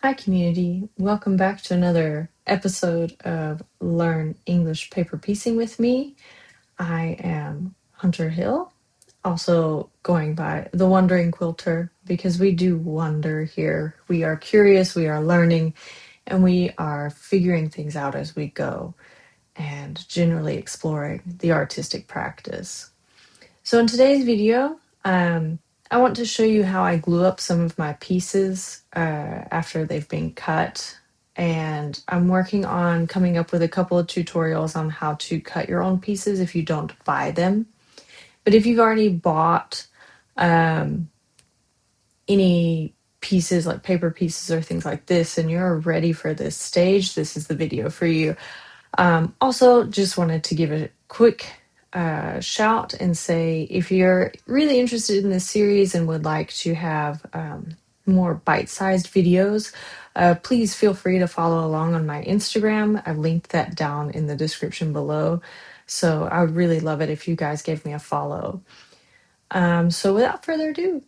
Hi, community. Welcome back to another episode of Learn English Paper Piecing with me. I am Hunter Hill, also going by the Wondering Quilter because we do wonder here. We are curious, we are learning, and we are figuring things out as we go and generally exploring the artistic practice. So in today's video, I want to show you how I glue up some of my pieces after they've been cut. And I'm working on coming up with a couple of tutorials on how to cut your own pieces if you don't buy them. But if you've already bought any pieces like paper pieces or things like this and you're ready for this stage, this is the video for you. Also, just wanted to give a quick shout and say if you're really interested in this series and would like to have more bite-sized videos, please feel free to follow along on my Instagram. I've linked that down in the description below. So I would really love it if you guys gave me a follow. So without further ado,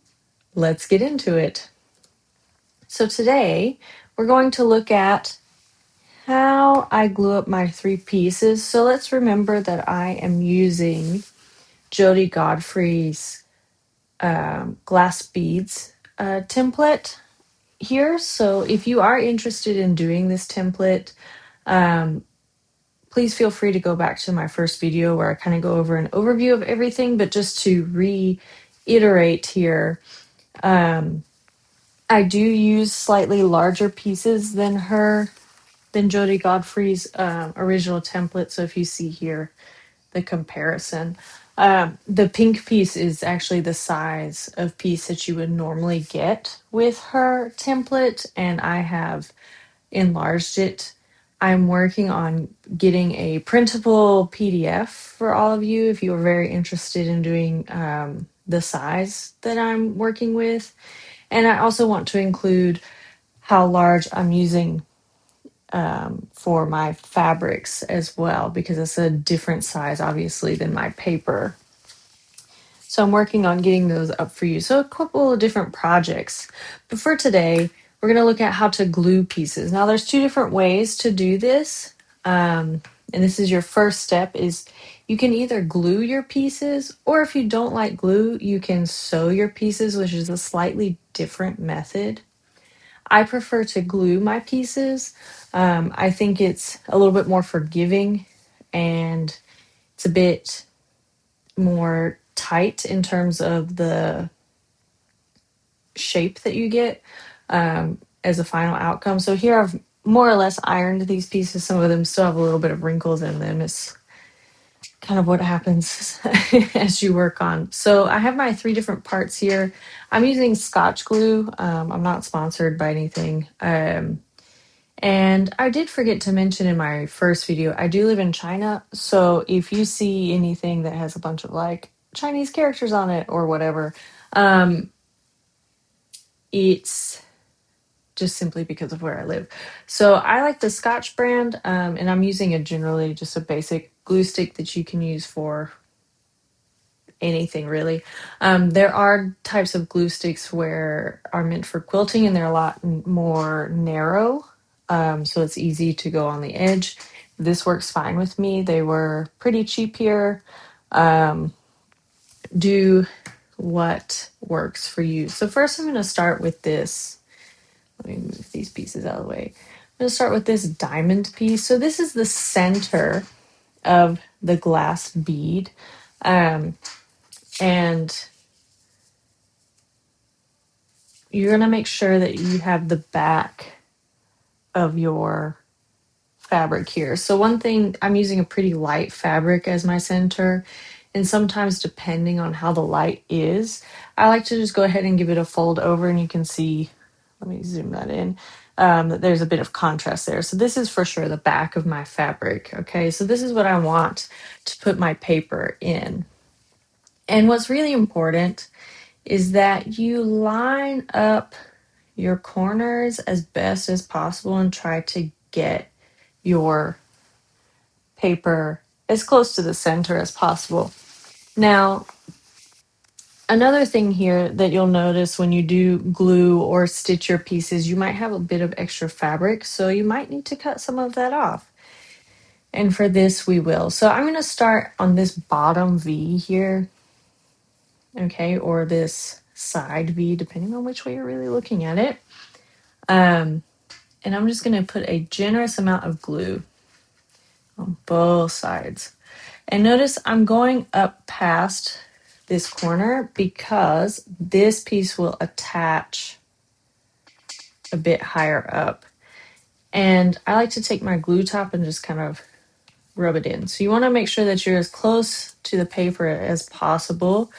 let's get into it. So today we're going to look at how I glue up my three pieces. So let's remember that I am using Jody Godfrey's glass beads template here. So if you are interested in doing this template, please feel free to go back to my first video where I kind of go over an overview of everything. But just to reiterate here, I do use slightly larger pieces than Jody Godfrey's original template. So if you see here the comparison, the pink piece is actually the size of piece that you would normally get with her template, and I have enlarged it. I'm working on getting a printable PDF for all of you if you are very interested in doing the size that I'm working with. And I also want to include how large I'm using for my fabrics as well, because it's a different size, obviously, than my paper. So I'm working on getting those up for you. So a couple of different projects. But for today, we're going to look at how to glue pieces. Now, there's two different ways to do this. And this is your first step, is you can either glue your pieces, or if you don't like glue, you can sew your pieces, which is a slightly different method. I prefer to glue my pieces. I think it's a little bit more forgiving and it's a bit more tight in terms of the shape that you get as a final outcome. So here I've more or less ironed these pieces. Some of them still have a little bit of wrinkles in them. It's kind of what happens as you work on. So I have my three different parts here. I'm using Scotch glue. I'm not sponsored by anything. And I did forget to mention in my first video, I do live in China. So if you see anything that has a bunch of like Chinese characters on it or whatever, it's just simply because of where I live. So I like the Scotch brand, and I'm using generally just a basic glue stick that you can use for anything really. There are types of glue sticks where are meant for quilting, and they're a lot more narrow. So it's easy to go on the edge. This works fine with me. They were pretty cheap here. Do what works for you. So first I'm going to start with this. Let me move these pieces out of the way. I'm going to start with this diamond piece. So this is the center of the glass bead. And you're going to make sure that you have the back of your fabric here. So one thing, I'm using a pretty light fabric as my center, and sometimes depending on how the light is, I like to just go ahead and give it a fold over, and you can see, let me zoom that in, that there's a bit of contrast there. So this is for sure the back of my fabric. Okay, so this is what I want to put my paper in. And what's really important is that you line up your corners as best as possible and try to get your paper as close to the center as possible. Now, Another thing here that you'll notice when you do glue or stitch your pieces, you might have a bit of extra fabric, so you might need to cut some of that off. And for this, we will. So I'm going to start on this bottom V here, okay, or this side V, depending on which way you're really looking at it. And I'm just going to put a generous amount of glue on both sides. And notice I'm going up past this corner because this piece will attach a bit higher up. And I like to take my glue top and just kind of rub it in. So you want to make sure that you're as close to the paper as possible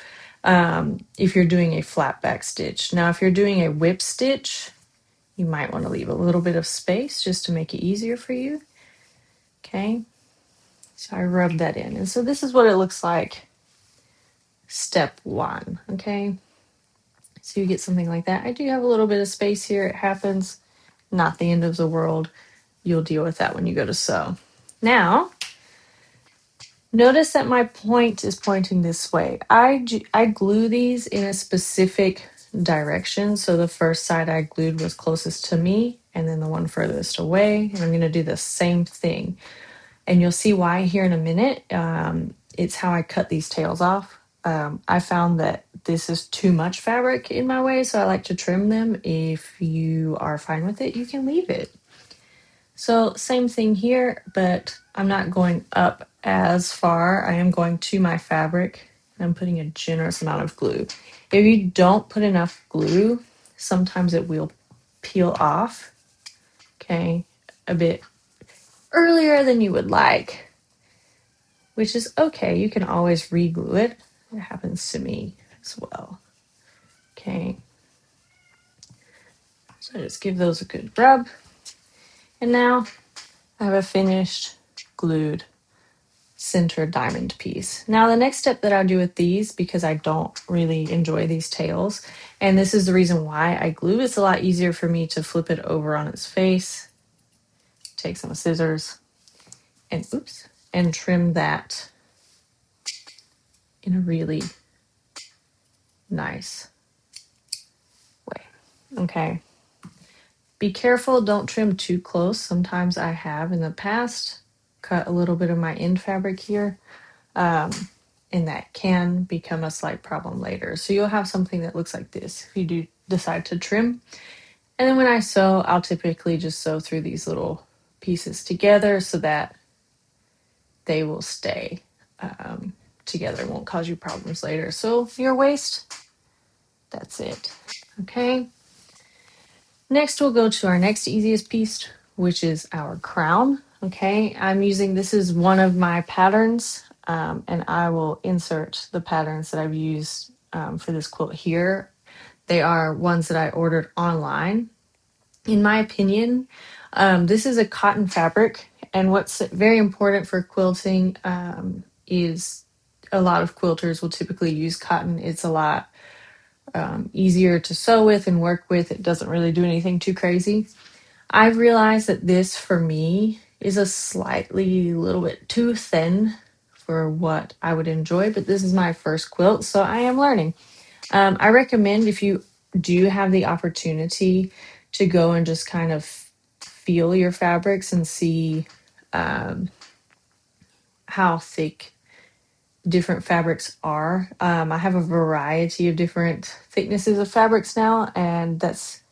if you're doing a flat back stitch. Now, if you're doing a whip stitch, you might want to leave a little bit of space just to make it easier for you. Okay, so I rub that in. And so this is what it looks like step one. Okay, so you get something like that. I do have a little bit of space here. It happens, not the end of the world. You'll deal with that when you go to sew. Now, notice that my point is pointing this way. I glue these in a specific direction. So the first side I glued was closest to me, and then the one furthest away. And I'm going to do the same thing. And you'll see why here in a minute. It's how I cut these tails off. I found that this is too much fabric in my way, so I like to trim them. If you are fine with it, you can leave it. So same thing here, but I'm not going up as far. I am going to my fabric. I'm putting a generous amount of glue. If you don't put enough glue, sometimes it will peel off, okay, a bit earlier than you would like, which is okay. You can always re-glue it. It happens to me as well. Okay. So just give those a good rub. And now I have a finished glued center diamond piece. Now the next step that I'll do with these, because I don't really enjoy these tails, and this is the reason why I glue, it's a lot easier for me to flip it over on its face, take some scissors, and and trim that in a really nice way. Okay. Be careful, don't trim too close. Sometimes I have in the past cut a little bit of my end fabric here. And that can become a slight problem later. So you'll have something that looks like this if you do decide to trim. And then when I sew, I'll typically just sew through these little pieces together so that they will stay together. It won't cause you problems later. So your waist, that's it. Okay. Next, we'll go to our next easiest piece, which is our crown. Okay, I'm using, this is one of my patterns, and I will insert the patterns that I've used for this quilt here. They are ones that I ordered online. In my opinion, this is a cotton fabric, and what's very important for quilting is a lot of quilters will typically use cotton. It's a lot easier to sew with and work with. It doesn't really do anything too crazy. I've realized that this for me is a slightly little bit too thin for what I would enjoy, but this is my first quilt, so I am learning. I recommend, if you do have the opportunity, to go and just kind of feel your fabrics and see how thick different fabrics are. I have a variety of different thicknesses of fabrics now, and that's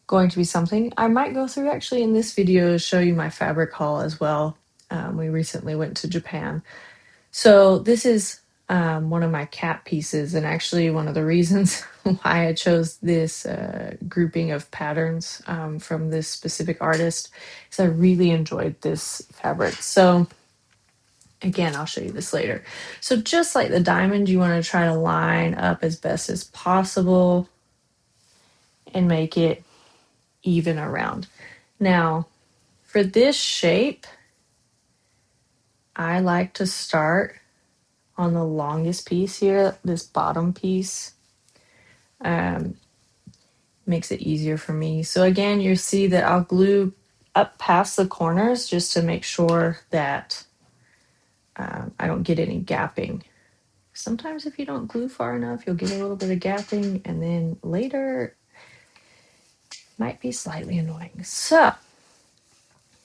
going to be something I might go through actually in this video to show you my fabric haul as well. We recently went to Japan. So this is one of my cap pieces, and actually one of the reasons why I chose this grouping of patterns from this specific artist is I really enjoyed this fabric. So again, I'll show you this later. So just like the diamond, you want to try to line up as best as possible and make it even around. Now, for this shape, I like to start on the longest piece here, this bottom piece. Makes it easier for me. So again, you see that I'll glue up past the corners just to make sure that I don't get any gapping. Sometimes if you don't glue far enough, you'll get a little bit of gapping, and then later might be slightly annoying. So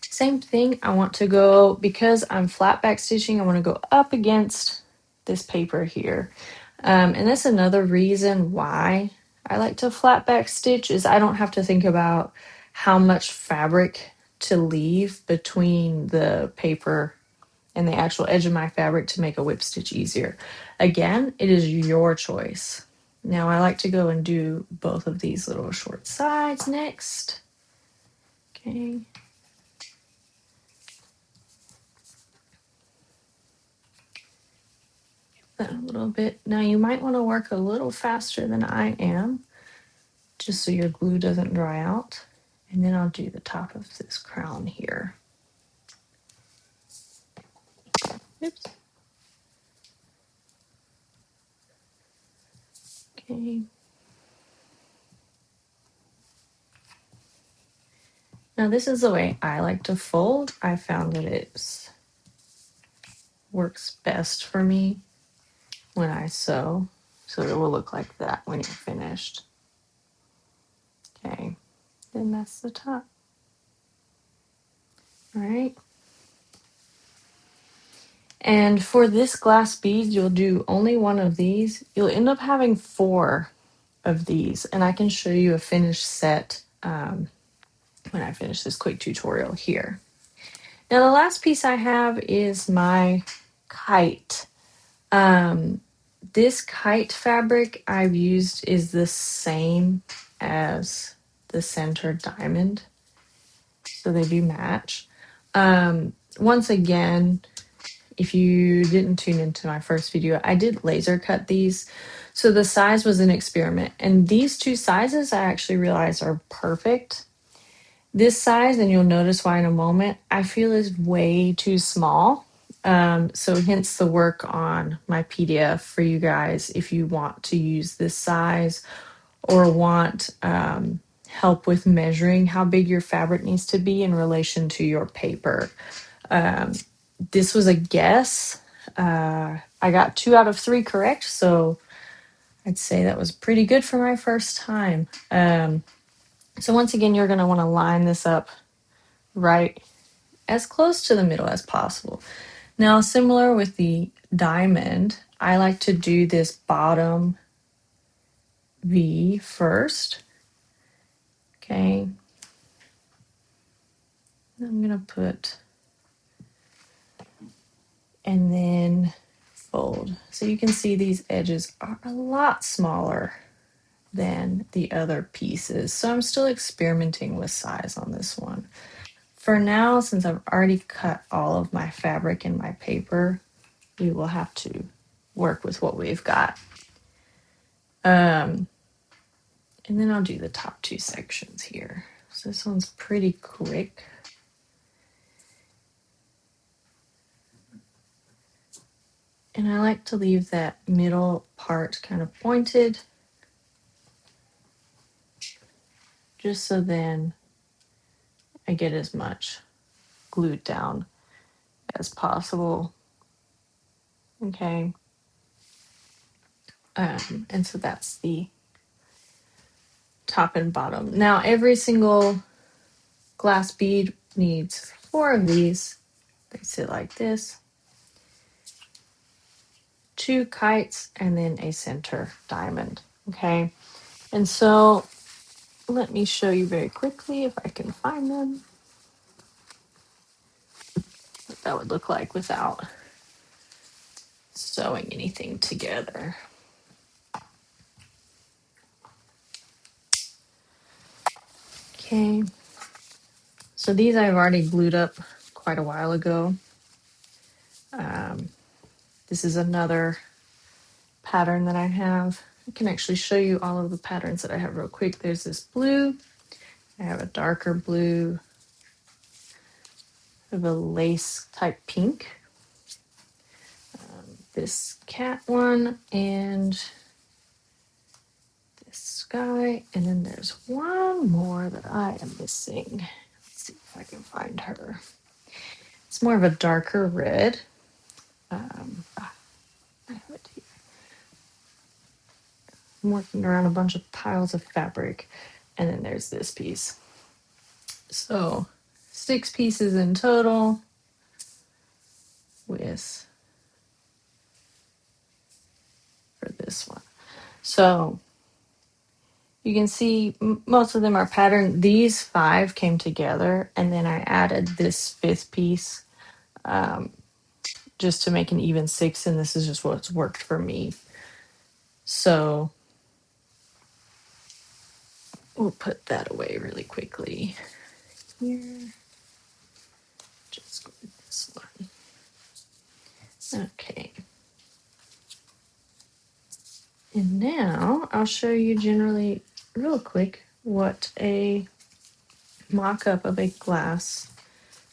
same thing, I want to go, because I'm flat back stitching, I want to go up against this paper here. And that's another reason why I like to flat back stitch, is I don't have to think about how much fabric to leave between the paper and the actual edge of my fabric to make a whip stitch easier. Again, it is your choice. Now I like to go and do both of these little short sides next. Okay. A little bit. Now you might want to work a little faster than I am, just so your glue doesn't dry out. And then I'll do the top of this crown here. Oops. Okay. Now this is the way I like to fold. I found that it works best for me when I sew. So it will look like that when you're finished. Okay, then that's the top. All right. And for this glass bead, you'll do only one of these. You'll end up having 4 of these, and I can show you a finished set when I finish this quick tutorial here. Now the last piece I have is my kite. This kite fabric I've used is the same as the center diamond, so they do match. Once again, if you didn't tune into my first video, I did laser cut these. So the size was an experiment. And these 2 sizes I actually realized are perfect. This size, and you'll notice why in a moment, I feel is way too small. So hence the work on my PDF for you guys if you want to use this size or want help with measuring how big your fabric needs to be in relation to your paper. This was a guess. I got 2 out of 3 correct, so I'd say that was pretty good for my first time. So once again, you're going to want to line this up right as close to the middle as possible. Now, similar with the diamond, I like to do this bottom V first. Okay. I'm going to put, and then fold. So you can see these edges are a lot smaller than the other pieces. So I'm still experimenting with size on this one. For now, since I've already cut all of my fabric in my paper, we will have to work with what we've got. And then I'll do the top 2 sections here. So this one's pretty quick. And I like to leave that middle part kind of pointed, just so then I get as much glued down as possible. Okay. And so that's the top and bottom. Now every single glass bead needs 4 of these. They sit like this. 2 kites and then a center diamond. Okay. And so let me show you very quickly if I can find them, what that would look like without sewing anything together. Okay. So these I've already glued up quite a while ago. This is another pattern that I have. I can actually show you all of the patterns that I have real quick. There's this blue. I have a darker blue. I have a lace type pink. This cat one and this sky. And then there's one more that I am missing. Let's see if I can find her. It's more of a darker red. I have it here. I'm working around a bunch of piles of fabric. And then there's this piece. So 6 pieces in total with for this one. So you can see most of them are patterned. These 5 came together, and then I added this 5th piece just to make an even 6, and this is just what's worked for me. So we'll put that away really quickly here. Just this one. Okay. And now I'll show you generally, real quick, what a mock-up of a glass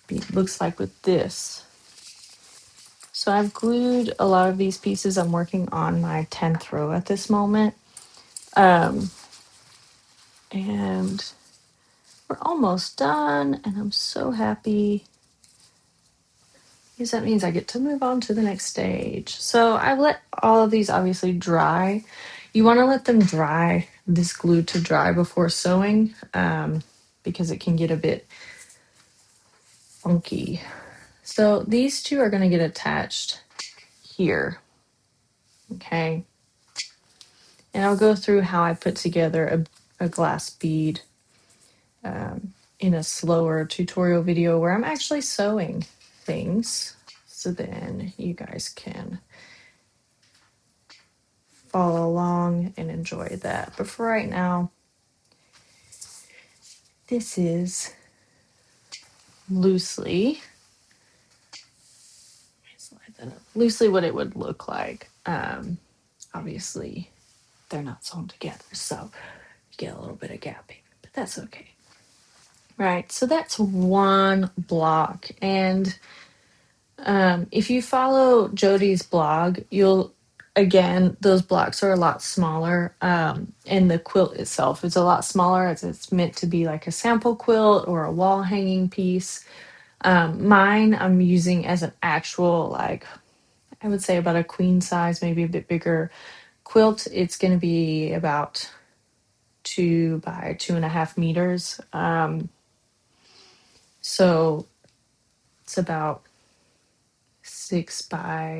bead looks like with this. So I've glued a lot of these pieces. I'm working on my 10th row at this moment. And we're almost done, and I'm so happy because that means I get to move on to the next stage. So I've let all of these obviously dry. You want to let them dry, this glue to dry before sewing, because it can get a bit funky. So these 2 are going to get attached here. Okay. And I'll go through how I put together a glass bead in a slower tutorial video where I'm actually sewing things. So then you guys can follow along and enjoy that. But for right now, this is loosely, slide that up, loosely what it would look like. Obviously, they're not sewn together, so you get a little bit of gapping, but that's okay. Right, so that's one block. And if you follow Jody's blog, again, those blocks are a lot smaller. And the quilt itself is a lot smaller as it's meant to be like a sample quilt or a wall hanging piece. Mine I'm using as an actual, like, I would say about a queen size, maybe a bit bigger quilt. It's going to be about 2 by 2.5 meters. So it's about 6 by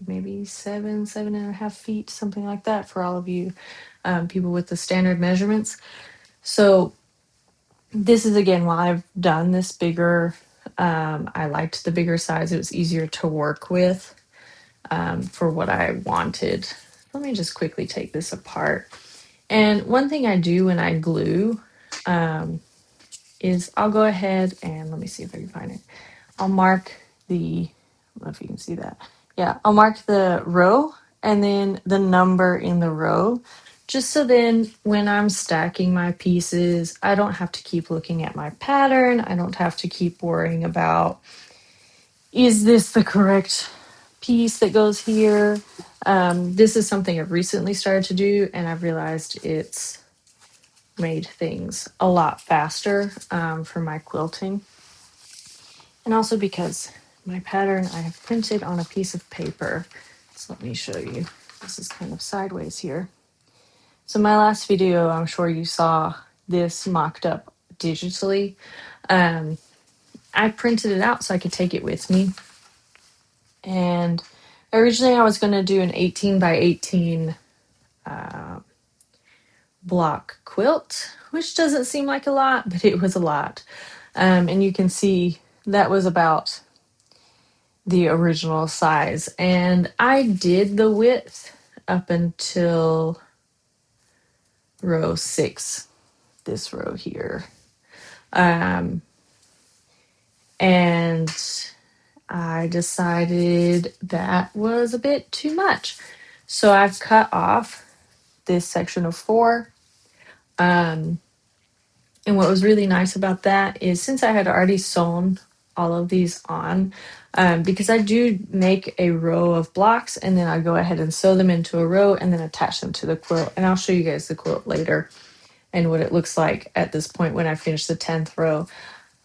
maybe 7.5 feet, something like that for all of you people with the standard measurements. So this is, again, while I've done this bigger, I liked the bigger size. It was easier to work with for what I wanted. Let me just quickly take this apart. And one thing I do when I glue is I'll go ahead and let me see if I can find it. I'll mark I don't know if you can see that. Yeah, I'll mark the row and then the number in the row, just so then when I'm stacking my pieces, I don't have to keep looking at my pattern. I don't have to keep worrying about, is this the correct piece that goes here? This is something I've recently started to do, and I've realized it's made things a lot faster for my quilting. And also because my pattern I have printed on a piece of paper. So let me show you. This is kind of sideways here. So my last video, I'm sure you saw this mocked up digitally. I printed it out so I could take it with me. And originally I was going to do an 18 by 18 block quilt, which doesn't seem like a lot, but it was a lot. And you can see that was about the original size. And I did the width up until row 6, this row here. And I decided that was a bit too much. So I've cut off this section of 4. And what was really nice about that is since I had already sewn all of these on, because I do make a row of blocks and then I go ahead and sew them into a row and then attach them to the quilt. And I'll show you guys the quilt later and what it looks like at this point when I finish the 10th row.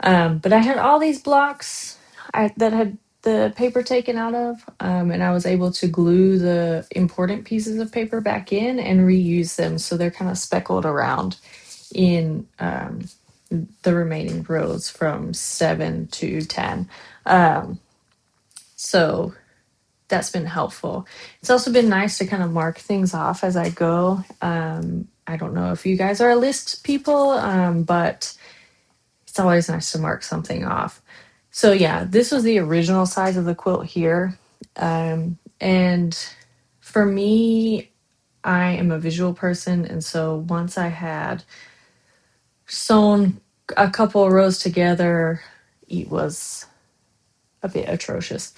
But I had all these blocks that the paper taken out of, and I was able to glue the important pieces of paper back in and reuse them, so they're kind of speckled around in the remaining rows from 7 to 10. So that's been helpful. It's also been nice to kind of mark things off as I go. I don't know if you guys are list people, but it's always nice to mark something off. So yeah, this was the original size of the quilt here. And for me, I am a visual person. And so once I had sewn a couple of rows together, it was a bit atrocious.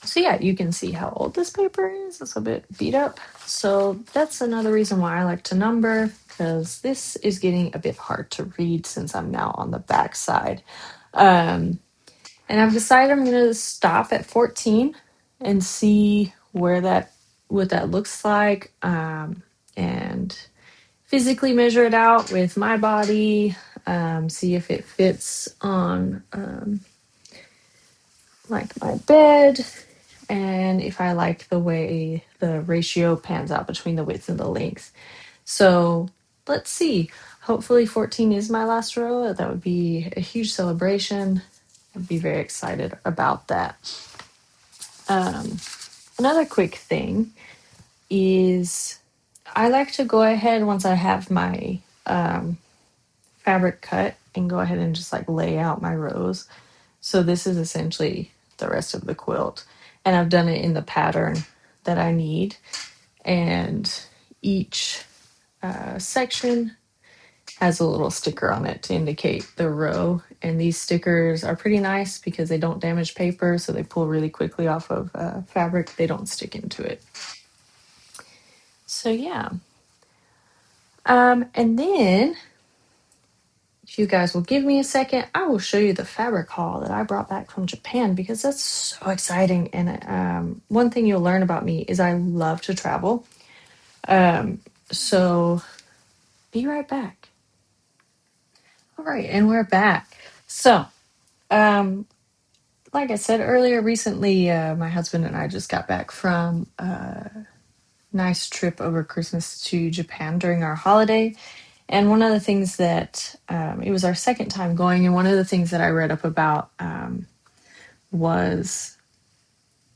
So yeah, you can see how old this paper is. It's a bit beat up. So that's another reason why I like to number, because this is getting a bit hard to read since I'm now on the back side. And I've decided I'm going to stop at 14 and see what that looks like, and physically measure it out with my body, see if it fits on like my bed, and if I like the way the ratio pans out between the width and the length. So let's see. Hopefully 14 is my last row. That would be a huge celebration. I'd be very excited about that. Another quick thing is I like to go ahead once I have my fabric cut and go ahead and just like lay out my rows. So this is essentially the rest of the quilt, and I've done it in the pattern that I need. And each section has a little sticker on it to indicate the row. And these stickers are pretty nice because they don't damage paper, so they pull really quickly off of fabric. They don't stick into it. So yeah. And then, if you guys will give me a second, I will show you the fabric haul that I brought back from Japan, because that's so exciting. And one thing you'll learn about me is I love to travel. So be right back. All right, and we're back. So, like I said earlier, recently my husband and I just got back from a nice trip over Christmas to Japan during our holiday. And one of the things that it was our second time going, and one of the things that I read up about was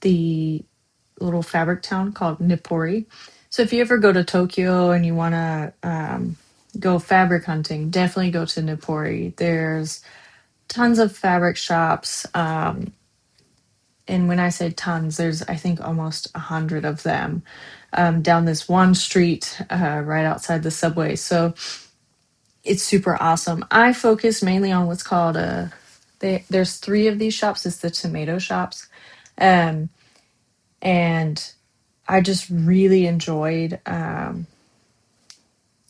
the little fabric town called Nippori. So if you ever go to Tokyo and you want to go fabric hunting, definitely go to Nippori. There's tons of fabric shops. And when I say tons, there's, I think, almost 100 of them down this one street right outside the subway. So it's super awesome. I focus mainly on what's called there's 3 of these shops. It's the tomato shops. And I just really enjoyed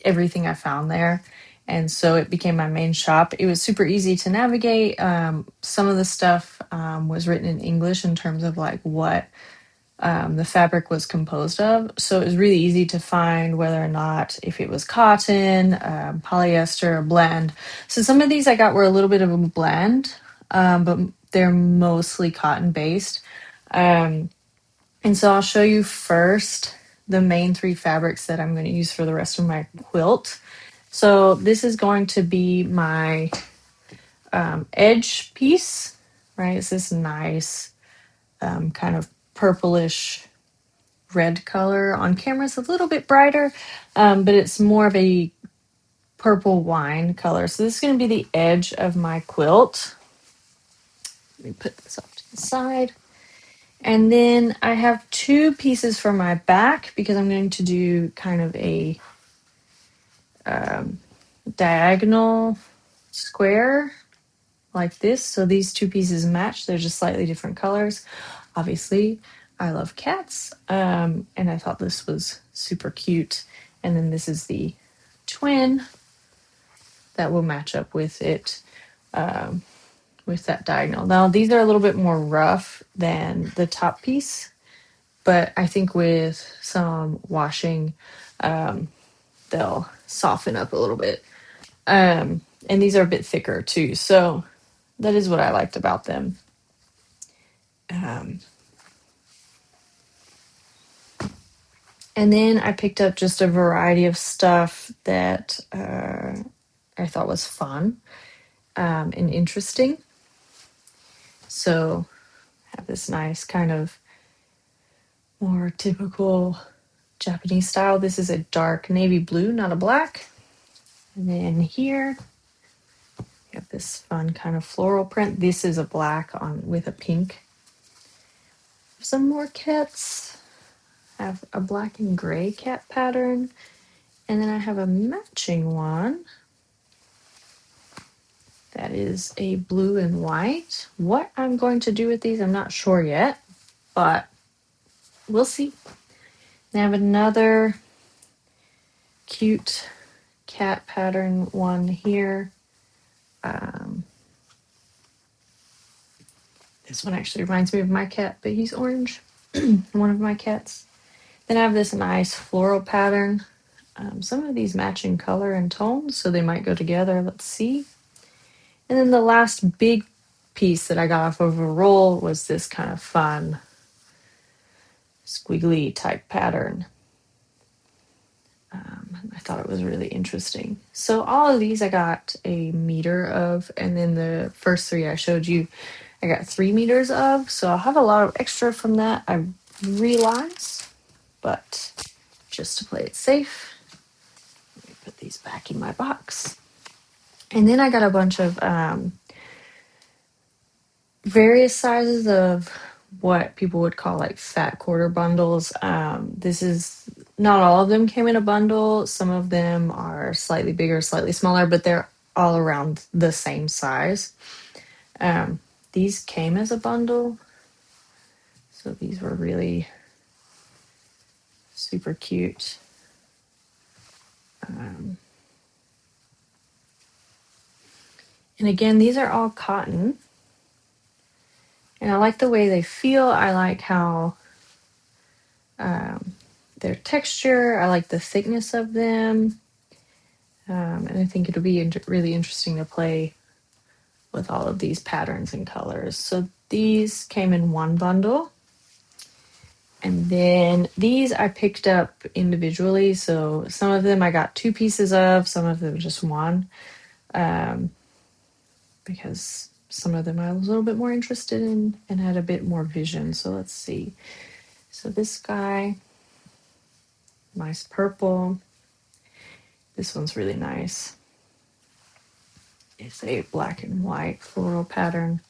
everything I found there. And so it became my main shop. It was super easy to navigate. Some of the stuff was written in English in terms of like what the fabric was composed of. So it was really easy to find whether or not if it was cotton, polyester, or blend. So some of these I got were a little bit of a blend, but they're mostly cotton based. And so I'll show you first the main 3 fabrics that I'm going to use for the rest of my quilt. So this is going to be my edge piece, right? It's this nice kind of purplish red color. On camera it's a little bit brighter, but it's more of a purple wine color. So this is going to be the edge of my quilt. Let me put this off to the side. And then I have 2 pieces for my back, because I'm going to do kind of a diagonal square like this. So these 2 pieces match. They're just slightly different colors. Obviously, I love cats, and I thought this was super cute. And then this is the twin that will match up with it, with that diagonal. Now, these are a little bit more rough than the top piece, but I think with some washing, they'll soften up a little bit. And these are a bit thicker too, so that is what I liked about them. Um, and then I picked up just a variety of stuff that I thought was fun and interesting. So I have this nice kind of more typical Japanese style. This is a dark navy blue, not a black. And then here we have this fun kind of floral print. This is a black on with a pink. Some more cats. I have a black and gray cat pattern. And then I have a matching one that is a blue and white. What I'm going to do with these, I'm not sure yet, but we'll see. I have another cute cat pattern one here. This one actually reminds me of my cat, but he's orange. One of my cats. Then I have this nice floral pattern. Some of these match in color and tone, so they might go together. Let's see. And then the last big piece that I got off of a roll was this kind of fun squiggly type pattern. I thought it was really interesting. So all of these I got a meter of, and then the first three I showed you, I got 3 meters of. So I'll have a lot of extra from that, I realize, but just to play it safe, let me put these back in my box. And then I got a bunch of various sizes of what people would call like fat quarter bundles. This is not all of them came in a bundle. Some of them are slightly bigger, slightly smaller, but they're all around the same size. These came as a bundle, so these were really super cute. And again, these are all cotton. And I like the way they feel. I like how their texture. I like the thickness of them. And I think it'll be really interesting to play with all of these patterns and colors. So these came in one bundle. And then these I picked up individually. So some of them I got 2 pieces of, some of them just one. Because some of them I was a little bit more interested in and had a bit more vision. So let's see. So this guy, nice purple. This one's really nice. It's a black and white floral pattern.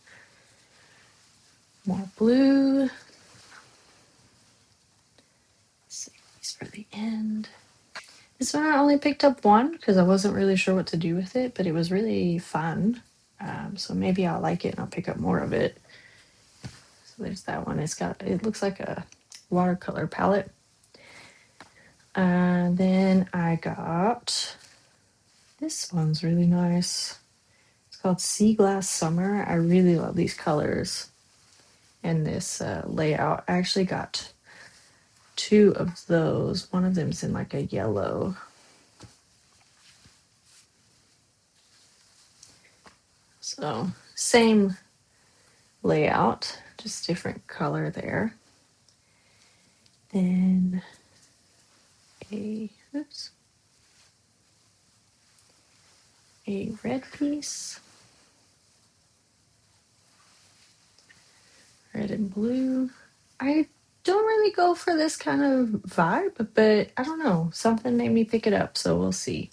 More blue. Let's save these for the end. This one I only picked up one because I wasn't really sure what to do with it, but it was really fun. So maybe I'll like it and I'll pick up more of it. So there's that one. It looks like a watercolor palette. Then I got this one's really nice. It's called Sea Glass Summer. I really love these colors and this layout. I actually got 2 of those. One of them's in like a yellow. So same layout, just different color there. Then a red piece, red and blue. I don't really go for this kind of vibe, but I don't know, something made me pick it up, so we'll see.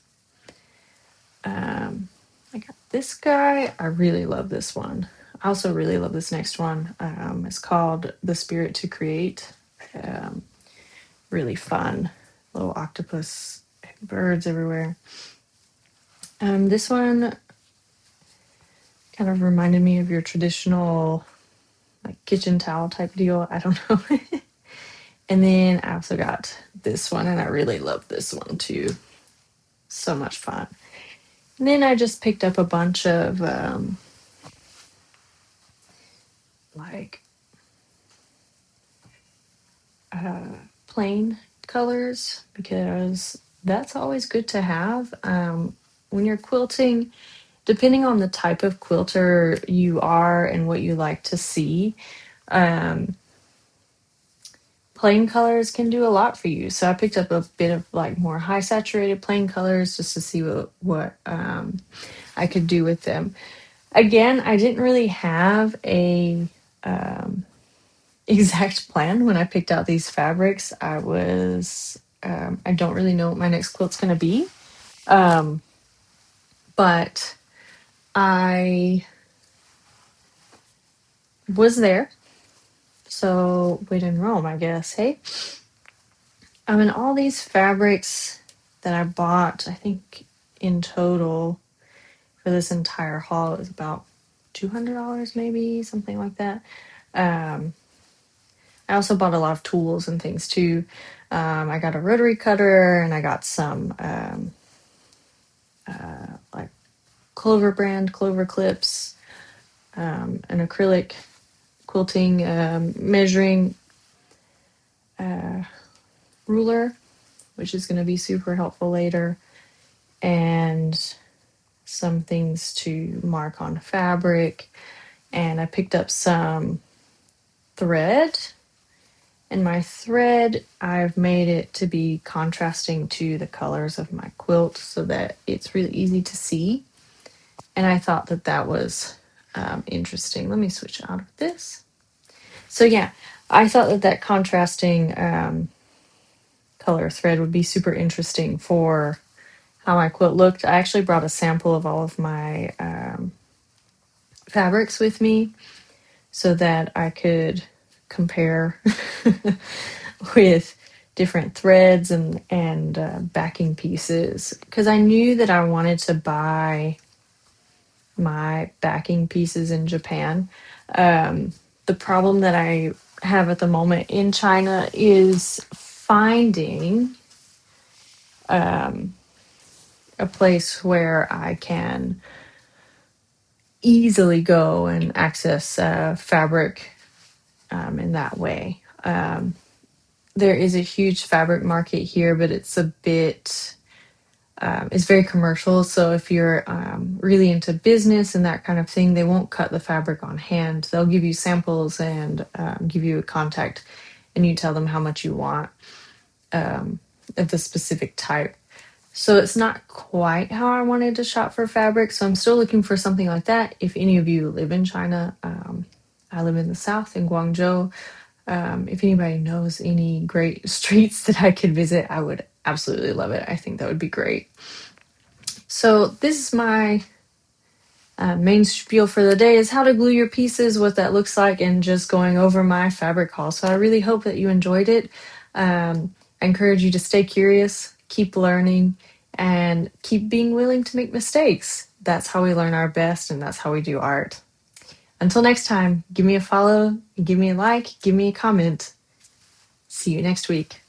I got this guy. I really love this one. I also really love this next one. It's called The Spirit to Create. Really fun. Little octopus and birds everywhere. This one kind of reminded me of your traditional like kitchen towel type deal. I don't know. And then I also got this one, and I really love this one too. So much fun. And then I just picked up a bunch of plain colors because that's always good to have. When you're quilting, depending on the type of quilter you are and what you like to see, Um, Plain colors can do a lot for you. So I picked up a bit of like more high saturated plain colors just to see what I could do with them. Again, I didn't really have a exact plan when I picked out these fabrics. I don't really know what my next quilt's going to be. Um, but I was there. So wait in Rome, I guess. Hey, and all these fabrics that I bought, I think in total for this entire haul, it was about $200, maybe something like that. Um, I also bought a lot of tools and things too. I got a rotary cutter and I got some like clover clips, an acrylic quilting measuring ruler, which is going to be super helpful later, and some things to mark on fabric. And I picked up some thread. And my thread, I've made it to be contrasting to the colors of my quilt so that it's really easy to see. And I thought that that was interesting. Let me switch out of this. So yeah, I thought that that contrasting color thread would be super interesting for how my quilt looked. I actually brought a sample of all of my fabrics with me so that I could compare with different threads and backing pieces, because I knew that I wanted to buy my backing pieces in Japan. The problem that I have at the moment in China is finding a place where I can easily go and access fabric in that way. There is a huge fabric market here, but it's a bit, it's very commercial. So if you're really into business and that kind of thing, they won't cut the fabric on hand. They'll give you samples and give you a contact, and you tell them how much you want of the specific type. So it's not quite how I wanted to shop for fabric. So I'm still looking for something like that. If any of you live in China, I live in the south in Guangzhou. If anybody knows any great streets that I could visit, I would absolutely love it. I think that would be great. So this is my main spiel for the day, is how to glue your pieces, what that looks like, and just going over my fabric haul. So I really hope that you enjoyed it. I encourage you to stay curious, keep learning, and keep being willing to make mistakes. That's how we learn our best, and that's how we do art. Until next time, give me a follow, give me a like, give me a comment. See you next week.